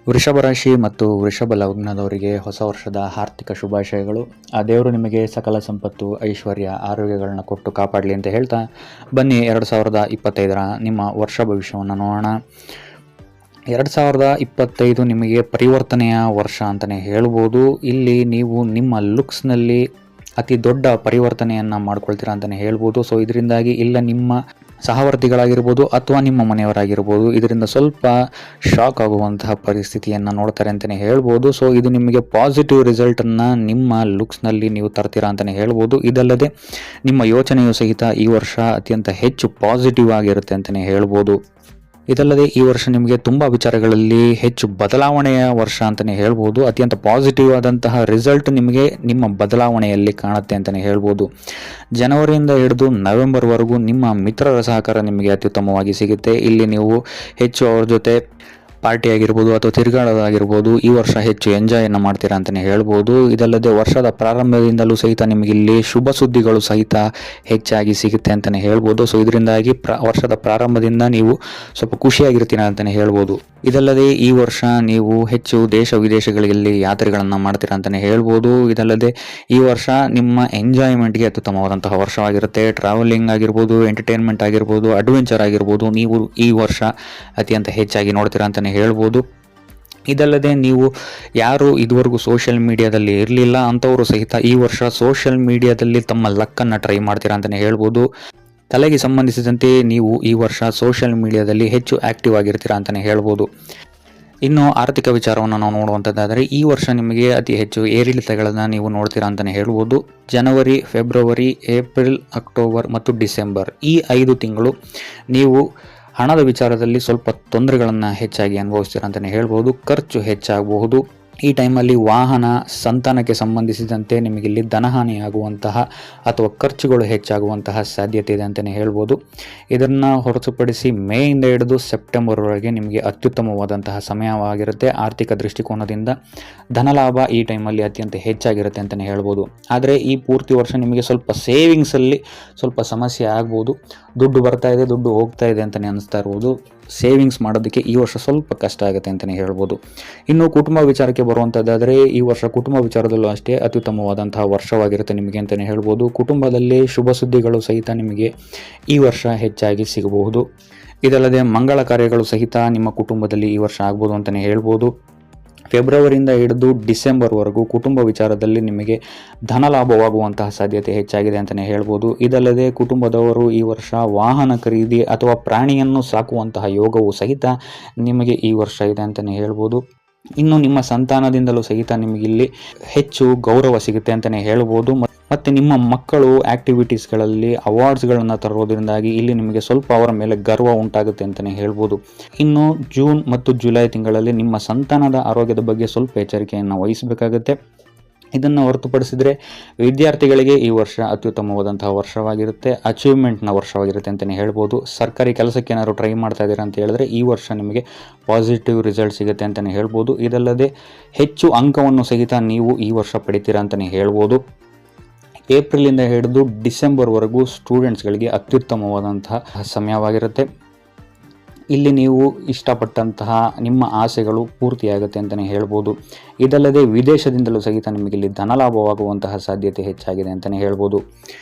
ವೃಷಭ ರಾಶಿ ಮತ್ತು ವೃಷಭ ಲಗ್ನದವರಿಗೆ ಹೊಸ ವರ್ಷದ ಆರ್ಥಿಕ ಶುಭಾಶಯಗಳು. ಆ ದೇವರು ನಿಮಗೆ ಸಕಲ ಸಂಪತ್ತು, ಐಶ್ವರ್ಯ, ಆರೋಗ್ಯಗಳನ್ನ ಕೊಟ್ಟು ಕಾಪಾಡಲಿ ಅಂತ ಹೇಳ್ತಾ ಬನ್ನಿ 2025ರ ನಿಮ್ಮ ವರ್ಷ ಭವಿಷ್ಯವನ್ನು ನೋಡೋಣ. 2025 ನಿಮಗೆ ಪರಿವರ್ತನೆಯ ವರ್ಷ ಅಂತಲೇ ಹೇಳ್ಬೋದು. ಇಲ್ಲಿ ನೀವು ನಿಮ್ಮ ಲುಕ್ಸ್ನಲ್ಲಿ ಅತಿ ದೊಡ್ಡ ಪರಿವರ್ತನೆಯನ್ನು ಮಾಡ್ಕೊಳ್ತೀರಾ ಅಂತಲೇ ಹೇಳ್ಬೋದು. ಸೊ ಇದರಿಂದಾಗಿ ಇಲ್ಲ ನಿಮ್ಮ ಸಹವರ್ತಿಗಳಾಗಿರ್ಬೋದು ಅಥವಾ ನಿಮ್ಮ ಮನೆಯವರಾಗಿರ್ಬೋದು ಇದರಿಂದ ಸ್ವಲ್ಪ ಶಾಕ್ ಆಗುವಂತಹ ಪರಿಸ್ಥಿತಿಯನ್ನು ನೋಡ್ತಾರೆ ಅಂತಲೇ ಹೇಳ್ಬೋದು. ಸೊ ಇದು ನಿಮಗೆ ಪಾಸಿಟಿವ್ ರಿಸಲ್ಟನ್ನು ನಿಮ್ಮ ಲುಕ್ಸ್ನಲ್ಲಿ ನೀವು ತರ್ತೀರಾ ಅಂತಲೇ ಹೇಳ್ಬೋದು. ಇದಲ್ಲದೆ ನಿಮ್ಮ ಯೋಚನೆಯು ಸಹಿತ ಈ ವರ್ಷ ಅತ್ಯಂತ ಹೆಚ್ಚು ಪಾಸಿಟಿವ್ ಆಗಿರುತ್ತೆ ಅಂತಲೇ ಹೇಳ್ಬೋದು. ಇದಲ್ಲದೆ ಈ ವರ್ಷ ನಿಮಗೆ ತುಂಬ ವಿಚಾರಗಳಲ್ಲಿ ಹೆಚ್ಚು ಬದಲಾವಣೆಯ ವರ್ಷ ಅಂತಲೇ ಹೇಳ್ಬೋದು. ಅತ್ಯಂತ ಪಾಸಿಟಿವ್ ಆದಂತಹ ರಿಸಲ್ಟ್ ನಿಮಗೆ ನಿಮ್ಮ ಬದಲಾವಣೆಯಲ್ಲಿ ಕಾಣುತ್ತೆ ಅಂತಲೇ ಹೇಳ್ಬೋದು. ಜನವರಿಯಿಂದ ಹಿಡಿದು ನವೆಂಬರ್ವರೆಗೂ ನಿಮ್ಮ ಮಿತ್ರರ ಸಹಕಾರ ನಿಮಗೆ ಅತ್ಯುತ್ತಮವಾಗಿ ಸಿಗುತ್ತೆ. ಇಲ್ಲಿ ನೀವು ಹೆಚ್ಚು ಅವ್ರ ಜೊತೆ ಪಾರ್ಟಿ ಆಗಿರ್ಬೋದು ಅಥವಾ ತಿರುಗಾಡೋದಾಗಿರ್ಬೋದು ಈ ವರ್ಷ ಹೆಚ್ಚು ಎಂಜಾಯನ್ನು ಮಾಡ್ತೀರಾ ಅಂತಲೇ ಹೇಳ್ಬೋದು. ಇದಲ್ಲದೆ ವರ್ಷದ ಪ್ರಾರಂಭದಿಂದಲೂ ಸಹಿತ ನಿಮಗೆ ಇಲ್ಲಿ ಶುಭ ಸುದ್ದಿಗಳು ಸಹಿತ ಹೆಚ್ಚಾಗಿ ಸಿಗುತ್ತೆ ಅಂತಲೇ ಹೇಳ್ಬೋದು. ಸೊ ಇದರಿಂದಾಗಿ ವರ್ಷದ ಪ್ರಾರಂಭದಿಂದ ನೀವು ಸ್ವಲ್ಪ ಖುಷಿಯಾಗಿರ್ತೀರಾ ಅಂತಲೇ ಹೇಳ್ಬೋದು. ಇದಲ್ಲದೆ ಈ ವರ್ಷ ನೀವು ಹೆಚ್ಚು ದೇಶ ವಿದೇಶಗಳಲ್ಲಿ ಯಾತ್ರೆಗಳನ್ನು ಮಾಡ್ತೀರಾ ಅಂತಲೇ ಹೇಳ್ಬೋದು. ಇದಲ್ಲದೆ ಈ ವರ್ಷ ನಿಮ್ಮ ಎಂಜಾಯ್ಮೆಂಟ್ಗೆ ಅತ್ಯುತ್ತಮವಾದಂತಹ ವರ್ಷವಾಗಿರುತ್ತೆ. ಟ್ರಾವೆಲಿಂಗ್ ಆಗಿರ್ಬೋದು, ಎಂಟರ್ಟೈನ್ಮೆಂಟ್ ಆಗಿರ್ಬೋದು, ಅಡ್ವೆಂಚರ್ ಆಗಿರ್ಬೋದು ನೀವು ಈ ವರ್ಷ ಅತ್ಯಂತ ಹೆಚ್ಚಾಗಿ ನೋಡ್ತೀರಾ ಅಂತಲೇ ಹೇಳ್ಬೋದು. ಇದಲ್ಲದೆ ನೀವು ಯಾರು ಇದುವರೆಗೂ ಸೋಷಿಯಲ್ ಮೀಡಿಯಾದಲ್ಲಿ ಇರಲಿಲ್ಲ ಅಂಥವರು ಸಹಿತ ಈ ವರ್ಷ ಸೋಷಿಯಲ್ ಮೀಡಿಯಾದಲ್ಲಿ ತಮ್ಮ ಲಕ್ಕನ್ನು ಟ್ರೈ ಮಾಡ್ತೀರಾ ಅಂತಲೇ ಹೇಳ್ಬೋದು. ಕಲೆಗೆ ಸಂಬಂಧಿಸಿದಂತೆ ನೀವು ಈ ವರ್ಷ ಸೋಷಿಯಲ್ ಮೀಡಿಯಾದಲ್ಲಿ ಹೆಚ್ಚು ಆ್ಯಕ್ಟಿವ್ ಆಗಿರ್ತೀರಾ ಅಂತಲೇ ಹೇಳ್ಬೋದು. ಇನ್ನು ಆರ್ಥಿಕ ವಿಚಾರವನ್ನು ನಾವು ನೋಡುವಂಥದ್ದಾದರೆ ಈ ವರ್ಷ ನಿಮಗೆ ಅತಿ ಹೆಚ್ಚು ಏರಿಳಿತಗಳನ್ನು ನೀವು ನೋಡ್ತೀರಾ ಅಂತಲೇ ಹೇಳ್ಬೋದು. ಜನವರಿ, ಫೆಬ್ರವರಿ, ಏಪ್ರಿಲ್, ಅಕ್ಟೋಬರ್ ಮತ್ತು ಡಿಸೆಂಬರ್ ಈ 5 ತಿಂಗಳು ನೀವು ಹಣದ ವಿಚಾರದಲ್ಲಿ ಸ್ವಲ್ಪ ತೊಂದರೆಗಳನ್ನು ಹೆಚ್ಚಾಗಿ ಅನುಭವಿಸ್ತೀರಾ ಅಂತಲೇ ಹೇಳ್ಬೋದು. ಖರ್ಚು ಹೆಚ್ಚಾಗಬಹುದು. ಈ ಟೈಮಲ್ಲಿ ವಾಹನ, ಸಂತಾನಕ್ಕೆ ಸಂಬಂಧಿಸಿದಂತೆ ನಿಮಗಿಲ್ಲಿ ಧನಹಾನಿಯಾಗುವಂತಹ ಅಥವಾ ಖರ್ಚುಗಳು ಹೆಚ್ಚಾಗುವಂತಹ ಸಾಧ್ಯತೆ ಇದೆ ಅಂತಲೇ ಹೇಳ್ಬೋದು. ಇದನ್ನು ಹೊರತುಪಡಿಸಿ ಮೇಯಿಂದ ಹಿಡಿದು ಸೆಪ್ಟೆಂಬರ್ವರೆಗೆ ನಿಮಗೆ ಅತ್ಯುತ್ತಮವಾದಂತಹ ಸಮಯವಾಗಿರುತ್ತೆ. ಆರ್ಥಿಕ ದೃಷ್ಟಿಕೋನದಿಂದ ಧನಲಾಭ ಈ ಟೈಮಲ್ಲಿ ಅತ್ಯಂತ ಹೆಚ್ಚಾಗಿರುತ್ತೆ ಅಂತಲೇ ಹೇಳ್ಬೋದು. ಆದರೆ ಈ ಪೂರ್ತಿ ವರ್ಷ ನಿಮಗೆ ಸ್ವಲ್ಪ ಸೇವಿಂಗ್ಸಲ್ಲಿ ಸ್ವಲ್ಪ ಸಮಸ್ಯೆ ಆಗ್ಬೋದು. ದುಡ್ಡು ಬರ್ತಾ ಇದೆ, ದುಡ್ಡು ಹೋಗ್ತಾ ಇದೆ ಅಂತಲೇ ಅನ್ನಿಸ್ತಾ ಇರ್ಬೋದು. ಸೇವಿಂಗ್ಸ್ ಮಾಡೋದಕ್ಕೆ ಈ ವರ್ಷ ಸ್ವಲ್ಪ ಕಷ್ಟ ಆಗುತ್ತೆ ಅಂತಲೇ ಹೇಳ್ಬೋದು. ಇನ್ನು ಕುಟುಂಬ ವಿಚಾರಕ್ಕೆ ಬರುವಂಥದ್ದಾದರೆ ಈ ವರ್ಷ ಕುಟುಂಬ ವಿಚಾರದಲ್ಲೂ ಅಷ್ಟೇ ಅತ್ಯುತ್ತಮವಾದಂತಹ ವರ್ಷವಾಗಿರುತ್ತೆ ನಿಮಗೆ ಅಂತಲೇ ಹೇಳ್ಬೋದು. ಕುಟುಂಬದಲ್ಲಿ ಶುಭ ಸುದ್ದಿಗಳು ಸಹಿತ ನಿಮಗೆ ಈ ವರ್ಷ ಹೆಚ್ಚಾಗಿ ಸಿಗಬಹುದು. ಇದಲ್ಲದೆ ಮಂಗಳ ಕಾರ್ಯಗಳು ಸಹಿತ ನಿಮ್ಮ ಕುಟುಂಬದಲ್ಲಿ ಈ ವರ್ಷ ಆಗ್ಬೋದು ಅಂತಲೇ ಹೇಳ್ಬೋದು. ಫೆಬ್ರವರಿಯಿಂದ ಹಿಡಿದು ಡಿಸೆಂಬರ್ವರೆಗೂ ಕುಟುಂಬ ವಿಚಾರದಲ್ಲಿ ನಿಮಗೆ ಧನಲಾಭವಾಗುವಂತಹ ಸಾಧ್ಯತೆ ಹೆಚ್ಚಾಗಿದೆ ಅಂತಲೇ ಹೇಳ್ಬೋದು. ಇದಲ್ಲದೆ ಕುಟುಂಬದವರು ಈ ವರ್ಷ ವಾಹನ ಖರೀದಿ ಅಥವಾ ಪ್ರಾಣಿಯನ್ನು ಸಾಕುವಂತಹ ಯೋಗವು ಸಹಿತ ನಿಮಗೆ ಈ ವರ್ಷ ಇದೆ ಅಂತಲೇ ಹೇಳ್ಬೋದು. ಇನ್ನು ನಿಮ್ಮ ಸಂತಾನದಿಂದಲೂ ಸಹಿತ ನಿಮಗಿಲ್ಲಿ ಹೆಚ್ಚು ಗೌರವ ಸಿಗುತ್ತೆ ಅಂತಲೇ ಹೇಳ್ಬೋದು. ಮತ್ತು ನಿಮ್ಮ ಮಕ್ಕಳು ಆ್ಯಕ್ಟಿವಿಟೀಸ್ಗಳಲ್ಲಿ ಅವಾರ್ಡ್ಸ್ಗಳನ್ನು ತರೋದ್ರಿಂದಾಗಿ ಇಲ್ಲಿ ನಿಮಗೆ ಸ್ವಲ್ಪ ಅವರ ಮೇಲೆ ಗರ್ವ ಉಂಟಾಗುತ್ತೆ ಅಂತಲೇ ಹೇಳ್ಬೋದು. ಇನ್ನು ಜೂನ್ ಮತ್ತು ಜುಲೈ ತಿಂಗಳಲ್ಲಿ ನಿಮ್ಮ ಸಂತಾನದ ಆರೋಗ್ಯದ ಬಗ್ಗೆ ಸ್ವಲ್ಪ ಎಚ್ಚರಿಕೆಯನ್ನು ವಹಿಸಬೇಕಾಗುತ್ತೆ. ಇದನ್ನು ಹೊರತುಪಡಿಸಿದರೆ ವಿದ್ಯಾರ್ಥಿಗಳಿಗೆ ಈ ವರ್ಷ ಅತ್ಯುತ್ತಮವಾದಂತಹ ವರ್ಷವಾಗಿರುತ್ತೆ. ಅಚೀವ್ಮೆಂಟ್ನ ವರ್ಷವಾಗಿರುತ್ತೆ ಅಂತಲೇ ಹೇಳ್ಬೋದು. ಸರ್ಕಾರಿ ಕೆಲಸಕ್ಕೆ ಏನಾದ್ರು ಟ್ರೈ ಮಾಡ್ತಾ ಇದ್ದೀರಾ ಅಂತ ಹೇಳಿದ್ರೆ ಈ ವರ್ಷ ನಿಮಗೆ ಪಾಸಿಟಿವ್ ರಿಸಲ್ಟ್ ಸಿಗುತ್ತೆ ಅಂತಲೇ ಹೇಳ್ಬೋದು. ಇದಲ್ಲದೆ ಹೆಚ್ಚು ಅಂಕವನ್ನು ಸಹಿತ ನೀವು ಈ ವರ್ಷ ಪಡಿತೀರಾ ಅಂತಲೇ ಹೇಳ್ಬೋದು. ಏಪ್ರಿಲಿಂದ ಹಿಡಿದು ಡಿಸೆಂಬರ್ವರೆಗೂ ಸ್ಟೂಡೆಂಟ್ಸ್ಗಳಿಗೆ ಅತ್ಯುತ್ತಮವಾದಂತಹ ಸಮಯವಾಗಿರುತ್ತೆ. ಇಲ್ಲಿ ನೀವು ಇಷ್ಟಪಟ್ಟಂತಹ ನಿಮ್ಮ ಆಸೆಗಳು ಪೂರ್ತಿಯಾಗುತ್ತೆ ಅಂತಲೇ ಹೇಳ್ಬೋದು. ಇದಲ್ಲದೆ ವಿದೇಶದಿಂದಲೂ ಸಹಿತ ನಿಮಗಿಲ್ಲಿ ಧನಲಾಭವಾಗುವಂತಹ ಸಾಧ್ಯತೆ ಹೆಚ್ಚಾಗಿದೆ ಅಂತಲೇ ಹೇಳ್ಬೋದು.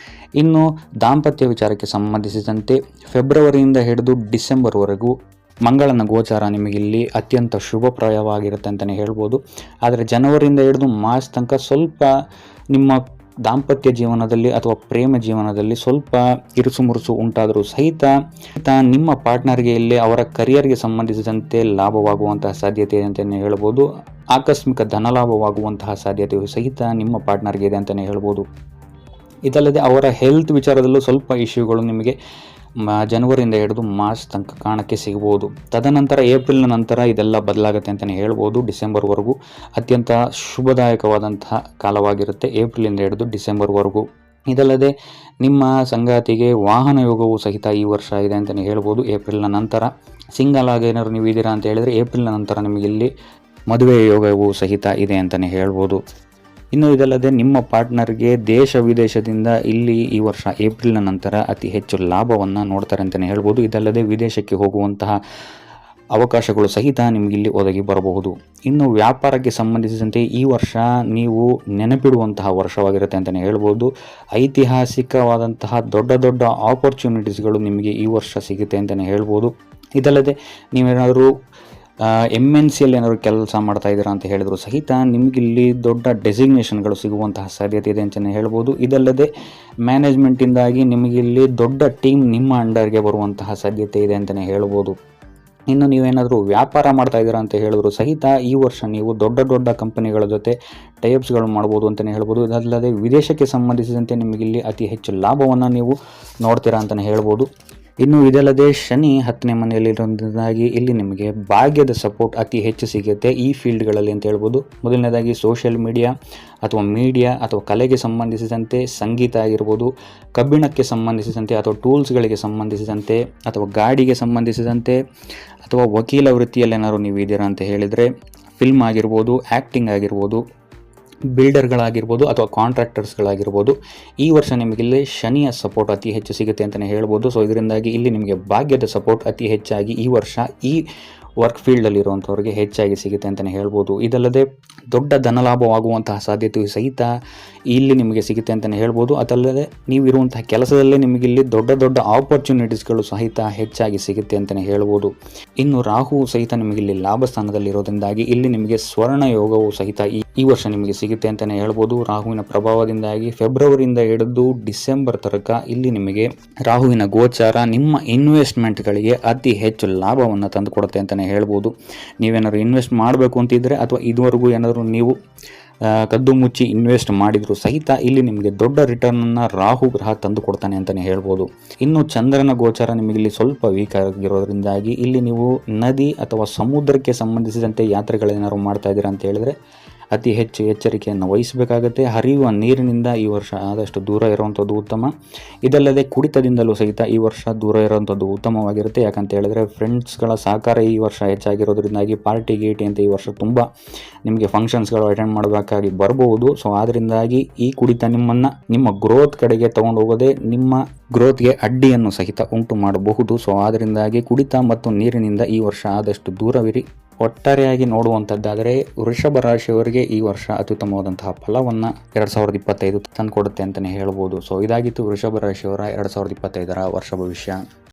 ಇನ್ನು ದಾಂಪತ್ಯ ವಿಚಾರಕ್ಕೆ ಸಂಬಂಧಿಸಿದಂತೆ ಫೆಬ್ರವರಿಯಿಂದ ಹಿಡಿದು ಡಿಸೆಂಬರ್ವರೆಗೂ ಮಂಗಳನ ಗೋಚಾರ ನಿಮಗಿಲ್ಲಿ ಅತ್ಯಂತ ಶುಭಪ್ರಾಯವಾಗಿರುತ್ತೆ ಅಂತಲೇ ಹೇಳ್ಬೋದು. ಆದರೆ ಜನವರಿಯಿಂದ ಹಿಡಿದು ಮಾರ್ಚ್ ತನಕ ಸ್ವಲ್ಪ ನಿಮ್ಮ ದಾಂಪತ್ಯ ಜೀವನದಲ್ಲಿ ಅಥವಾ ಪ್ರೇಮ ಜೀವನದಲ್ಲಿ ಸ್ವಲ್ಪ ಇರುಸು ಮುರುಸು ಉಂಟಾದರೂ ಸಹಿತ ನಿಮ್ಮ ಪಾರ್ಟ್ನರ್ಗೆ ಇಲ್ಲಿ ಅವರ ಕರಿಯರ್ಗೆ ಸಂಬಂಧಿಸಿದಂತೆ ಲಾಭವಾಗುವಂತಹ ಸಾಧ್ಯತೆ ಇದೆ ಅಂತಲೇ ಹೇಳ್ಬೋದು. ಆಕಸ್ಮಿಕ ಧನಲಾಭವಾಗುವಂತಹ ಸಾಧ್ಯತೆಯು ಸಹಿತ ನಿಮ್ಮ ಪಾರ್ಟ್ನರ್ಗೆ ಇದೆ ಅಂತಲೇ ಹೇಳ್ಬೋದು. ಇದಲ್ಲದೆ ಅವರ ಹೆಲ್ತ್ ವಿಚಾರದಲ್ಲೂ ಸ್ವಲ್ಪ ಇಶ್ಯೂಗಳು ನಿಮಗೆ ಜನವರಿಯಿಂದ ಹಿಡಿದು ಮಾರ್ಚ್ ತನಕ ಕಾಣಕ್ಕೆ ಸಿಗ್ಬೋದು. ತದನಂತರ ಏಪ್ರಿಲ್ನ ನಂತರ ಇದೆಲ್ಲ ಬದಲಾಗುತ್ತೆ ಅಂತಲೇ ಹೇಳ್ಬೋದು. ಡಿಸೆಂಬರ್ವರೆಗೂ ಅತ್ಯಂತ ಶುಭದಾಯಕವಾದಂತಹ ಕಾಲವಾಗಿರುತ್ತೆ ಏಪ್ರಿಲಿಂದ ಹಿಡಿದು ಡಿಸೆಂಬರ್ವರೆಗೂ. ಇದಲ್ಲದೆ ನಿಮ್ಮ ಸಂಗಾತಿಗೆ ವಾಹನ ಯೋಗವು ಸಹಿತ ಈ ವರ್ಷ ಇದೆ ಅಂತಲೇ ಹೇಳ್ಬೋದು. ಏಪ್ರಿಲ್ನ ನಂತರ ಸಿಂಗಲ್ ಆಗಿ ಏನಾದ್ರು ನೀವು ಇದ್ದೀರಾ ಅಂತ ಹೇಳಿದರೆ ಏಪ್ರಿಲ್ನ ನಂತರ ನಿಮಗೆ ಇಲ್ಲಿ ಮದುವೆ ಯೋಗವು ಸಹಿತ ಇದೆ ಅಂತಲೇ ಹೇಳ್ಬೋದು. ಇನ್ನು ಇದಲ್ಲದೆ ನಿಮ್ಮ ಪಾರ್ಟ್ನರ್ಗೆ ದೇಶ ವಿದೇಶದಿಂದ ಇಲ್ಲಿ ಈ ವರ್ಷ ಏಪ್ರಿಲ್ನ ನಂತರ ಅತಿ ಹೆಚ್ಚು ಲಾಭವನ್ನು ನೋಡ್ತಾರೆ ಅಂತಲೇ ಹೇಳ್ಬೋದು. ಇದಲ್ಲದೆ ವಿದೇಶಕ್ಕೆ ಹೋಗುವಂತಹ ಅವಕಾಶಗಳು ಸಹಿತ ನಿಮಗಿಲ್ಲಿ ಒದಗಿ ಬರಬಹುದು. ಇನ್ನು ವ್ಯಾಪಾರಕ್ಕೆ ಸಂಬಂಧಿಸಿದಂತೆ ಈ ವರ್ಷ ನೀವು ನೆನಪಿಡುವಂತಹ ವರ್ಷವಾಗಿರುತ್ತೆ ಅಂತಲೇ ಹೇಳ್ಬೋದು. ಐತಿಹಾಸಿಕವಾದಂತಹ ದೊಡ್ಡ ದೊಡ್ಡ ಆಪರ್ಚುನಿಟೀಸ್ಗಳು ನಿಮಗೆ ಈ ವರ್ಷ ಸಿಗುತ್ತೆ ಅಂತಲೇ ಹೇಳ್ಬೋದು. ಇದಲ್ಲದೆ ನೀವೇನಾದರೂ MNCಯಲ್ಲಿ ಏನಾದರೂ ಕೆಲಸ ಮಾಡ್ತಾ ಇದ್ದೀರಾ ಅಂತ ಹೇಳಿದ್ರು ಸಹಿತ ನಿಮಗಿಲ್ಲಿ ದೊಡ್ಡ ಡೆಸಿಗ್ನೇಷನ್ಗಳು ಸಿಗುವಂತಹ ಸಾಧ್ಯತೆ ಇದೆ ಅಂತಲೇ ಹೇಳ್ಬೋದು. ಇದಲ್ಲದೆ ಮ್ಯಾನೇಜ್ಮೆಂಟಿಂದಾಗಿ ನಿಮಗಿಲ್ಲಿ ದೊಡ್ಡ ಟೀಮ್ ನಿಮ್ಮ ಅಂಡರ್ಗೆ ಬರುವಂತಹ ಸಾಧ್ಯತೆ ಇದೆ ಅಂತಲೇ ಹೇಳ್ಬೋದು. ಇನ್ನು ನೀವೇನಾದರೂ ವ್ಯಾಪಾರ ಮಾಡ್ತಾ ಇದ್ದೀರಾ ಅಂತ ಹೇಳಿದ್ರು ಸಹಿತ ಈ ವರ್ಷ ನೀವು ದೊಡ್ಡ ದೊಡ್ಡ ಕಂಪನಿಗಳ ಜೊತೆ ಟೈಅಪ್ಸ್ಗಳು ಮಾಡ್ಬೋದು ಅಂತಲೇ ಹೇಳ್ಬೋದು. ಇದಲ್ಲದೆ ವಿದೇಶಕ್ಕೆ ಸಂಬಂಧಿಸಿದಂತೆ ನಿಮಗಿಲ್ಲಿ ಅತಿ ಹೆಚ್ಚು ಲಾಭವನ್ನು ನೀವು ನೋಡ್ತೀರಾ ಅಂತಲೇ ಹೇಳ್ಬೋದು. ಇನ್ನು ಇದಲ್ಲದೆ ಶನಿ 10ನೇ ಮನೆಯಲ್ಲಿರೋದ್ರಿಂದಾಗಿ ಇಲ್ಲಿ ನಿಮಗೆ ಭಾಗ್ಯದ ಸಪೋರ್ಟ್ ಅತಿ ಹೆಚ್ಚು ಸಿಗುತ್ತೆ ಈ ಫೀಲ್ಡ್ಗಳಲ್ಲಿ ಅಂತ ಹೇಳ್ಬೋದು. ಮೊದಲನೇದಾಗಿ ಸೋಷಿಯಲ್ ಮೀಡಿಯಾ ಅಥವಾ ಕಲೆಗೆ ಸಂಬಂಧಿಸಿದಂತೆ, ಸಂಗೀತ ಆಗಿರ್ಬೋದು, ಕಬ್ಬಿಣಕ್ಕೆ ಸಂಬಂಧಿಸಿದಂತೆ ಅಥವಾ ಟೂಲ್ಸ್ಗಳಿಗೆ ಸಂಬಂಧಿಸಿದಂತೆ ಅಥವಾ ಗಾಡಿಗೆ ಸಂಬಂಧಿಸಿದಂತೆ ಅಥವಾ ವಕೀಲ ವೃತ್ತಿಯಲ್ಲಿ ಏನಾದ್ರು ನೀವು ಇದ್ದೀರಾ ಅಂತ ಹೇಳಿದರೆ, ಫಿಲ್ಮ್ ಆಗಿರ್ಬೋದು, ಆ್ಯಕ್ಟಿಂಗ್ ಆಗಿರ್ಬೋದು, ಬಿಲ್ಡರ್ಗಳಾಗಿರ್ಬೋದು ಅಥವಾ ಕಾಂಟ್ರಾಕ್ಟರ್ಸ್ಗಳಾಗಿರ್ಬೋದು, ಈ ವರ್ಷ ನಿಮಗಿಲ್ಲಿ ಶನಿಯ ಸಪೋರ್ಟ್ ಅತಿ ಹೆಚ್ಚು ಸಿಗುತ್ತೆ ಅಂತಲೇ ಹೇಳ್ಬೋದು. ಸೊ ಇದರಿಂದಾಗಿ ಇಲ್ಲಿ ನಿಮಗೆ ಭಾಗ್ಯದ ಸಪೋರ್ಟ್ ಅತಿ ಹೆಚ್ಚಾಗಿ ಈ ವರ್ಷ ಈ ವರ್ಕ್ ಫೀಲ್ಡಲ್ಲಿರುವಂಥವ್ರಿಗೆ ಹೆಚ್ಚಾಗಿ ಸಿಗುತ್ತೆ ಅಂತಲೇ ಹೇಳ್ಬೋದು. ಇದಲ್ಲದೆ ದೊಡ್ಡ ಧನಲಾಭವಾಗುವಂತಹ ಸಾಧ್ಯತೆಯು ಸಹಿತ ಇಲ್ಲಿ ನಿಮಗೆ ಸಿಗುತ್ತೆ ಅಂತಲೇ ಹೇಳ್ಬೋದು. ಅದಲ್ಲದೆ ನೀವಿರುವಂತಹ ಕೆಲಸದಲ್ಲೇ ನಿಮಗಿಲ್ಲಿ ದೊಡ್ಡ ದೊಡ್ಡ ಆಪರ್ಚುನಿಟೀಸ್ಗಳು ಸಹಿತ ಹೆಚ್ಚಾಗಿ ಸಿಗುತ್ತೆ ಅಂತಲೇ ಹೇಳ್ಬೋದು. ಇನ್ನು ರಾಹು ಸಹಿತ ನಿಮಗಿಲ್ಲಿ ಲಾಭ ಸ್ಥಾನದಲ್ಲಿರೋದ್ರಿಂದಾಗಿ ಇಲ್ಲಿ ನಿಮಗೆ ಸ್ವರ್ಣ ಯೋಗವು ಸಹಿತ ಈ ವರ್ಷ ನಿಮಗೆ ಸಿಗುತ್ತೆ ಅಂತಲೇ ಹೇಳ್ಬೋದು. ರಾಹುವಿನ ಪ್ರಭಾವದಿಂದಾಗಿ ಫೆಬ್ರವರಿಯಿಂದ ಹಿಡಿದು ಡಿಸೆಂಬರ್ ತನಕ ಇಲ್ಲಿ ನಿಮಗೆ ರಾಹುವಿನ ಗೋಚಾರ ನಿಮ್ಮ ಇನ್ವೆಸ್ಟ್ಮೆಂಟ್ಗಳಿಗೆ ಅತಿ ಹೆಚ್ಚು ಲಾಭವನ್ನು ತಂದುಕೊಡುತ್ತೆ ಅಂತಲೇ ಹೇಳ್ಬೋದು. ನೀವೇನಾದ್ರು ಇನ್ವೆಸ್ಟ್ ಮಾಡಬೇಕು ಅಂತಿದ್ರೆ ಅಥವಾ ಇದುವರೆಗೂ ಏನಾದರೂ ನೀವು ಕದ್ದು ಮುಚ್ಚಿ ಇನ್ವೆಸ್ಟ್ ಮಾಡಿದ್ರು ಸಹಿತ ಇಲ್ಲಿ ನಿಮಗೆ ದೊಡ್ಡ ರಿಟರ್ನನ್ನು ರಾಹು ಗ್ರಹ ತಂದು ಕೊಡ್ತಾನೆ ಅಂತಲೇ ಹೇಳ್ಬೋದು. ಇನ್ನು ಚಂದ್ರನ ಗೋಚಾರ ನಿಮಗೆ ಇಲ್ಲಿ ಸ್ವಲ್ಪ ವೀಕ್ ಆಗಿರೋದ್ರಿಂದಾಗಿ ಇಲ್ಲಿ ನೀವು ನದಿ ಅಥವಾ ಸಮುದ್ರಕ್ಕೆ ಸಂಬಂಧಿಸಿದಂತೆ ಯಾತ್ರೆಗಳೇನಾದ್ರು ಮಾಡ್ತಾ ಇದ್ದೀರಾ ಅಂತ ಹೇಳಿದ್ರೆ ಅತಿ ಹೆಚ್ಚು ಎಚ್ಚರಿಕೆಯನ್ನು ವಹಿಸಬೇಕಾಗುತ್ತೆ. ಹರಿಯುವ ನೀರಿನಿಂದ ಈ ವರ್ಷ ಆದಷ್ಟು ದೂರ ಇರುವಂಥದ್ದು ಉತ್ತಮ. ಇದಲ್ಲದೆ ಕುಡಿತದಿಂದಲೂ ಸಹಿತ ಈ ವರ್ಷ ದೂರ ಇರುವಂಥದ್ದು ಉತ್ತಮವಾಗಿರುತ್ತೆ. ಯಾಕಂತ ಹೇಳಿದ್ರೆ ಫ್ರೆಂಡ್ಸ್ಗಳ ಸಹಕಾರ ಈ ವರ್ಷ ಹೆಚ್ಚಾಗಿರೋದ್ರಿಂದಾಗಿ ಪಾರ್ಟಿ ಗೀಟಿ ಅಂತ ಈ ವರ್ಷ ತುಂಬ ನಿಮಗೆ ಫಂಕ್ಷನ್ಸ್ಗಳು ಅಟೆಂಡ್ ಮಾಡಬೇಕಾಗಿ ಬರಬಹುದು. ಸೊ ಆದ್ದರಿಂದಾಗಿ ಈ ಕುಡಿತ ನಿಮ್ಮ ಗ್ರೋತ್ ಕಡೆಗೆ ತೊಗೊಂಡು ಹೋಗೋದೇ ನಿಮ್ಮ ಗ್ರೋತ್ಗೆ ಅಡ್ಡಿಯನ್ನು ಸಹಿತ ಉಂಟು ಮಾಡಬಹುದು. ಸೊ ಆದ್ದರಿಂದಾಗಿ ಕುಡಿತ ಮತ್ತು ನೀರಿನಿಂದ ಈ ವರ್ಷ ಆದಷ್ಟು ದೂರವಿರಿ. ಒಟ್ಟಾರೆಯಾಗಿ ನೋಡುವಂಥದ್ದಾದರೆ ವೃಷಭ ರಾಶಿಯವರಿಗೆ ಈ ವರ್ಷ ಅತ್ಯುತ್ತಮವಾದಂತಹ ಫಲವನ್ನು 2025 ತಂದುಕೊಡುತ್ತೆ ಅಂತಲೇ ಹೇಳ್ಬೋದು. ಸೊ ಇದಾಗಿತ್ತು ವೃಷಭ ರಾಶಿಯವರ 2025 ವರ್ಷ ಭವಿಷ್ಯ.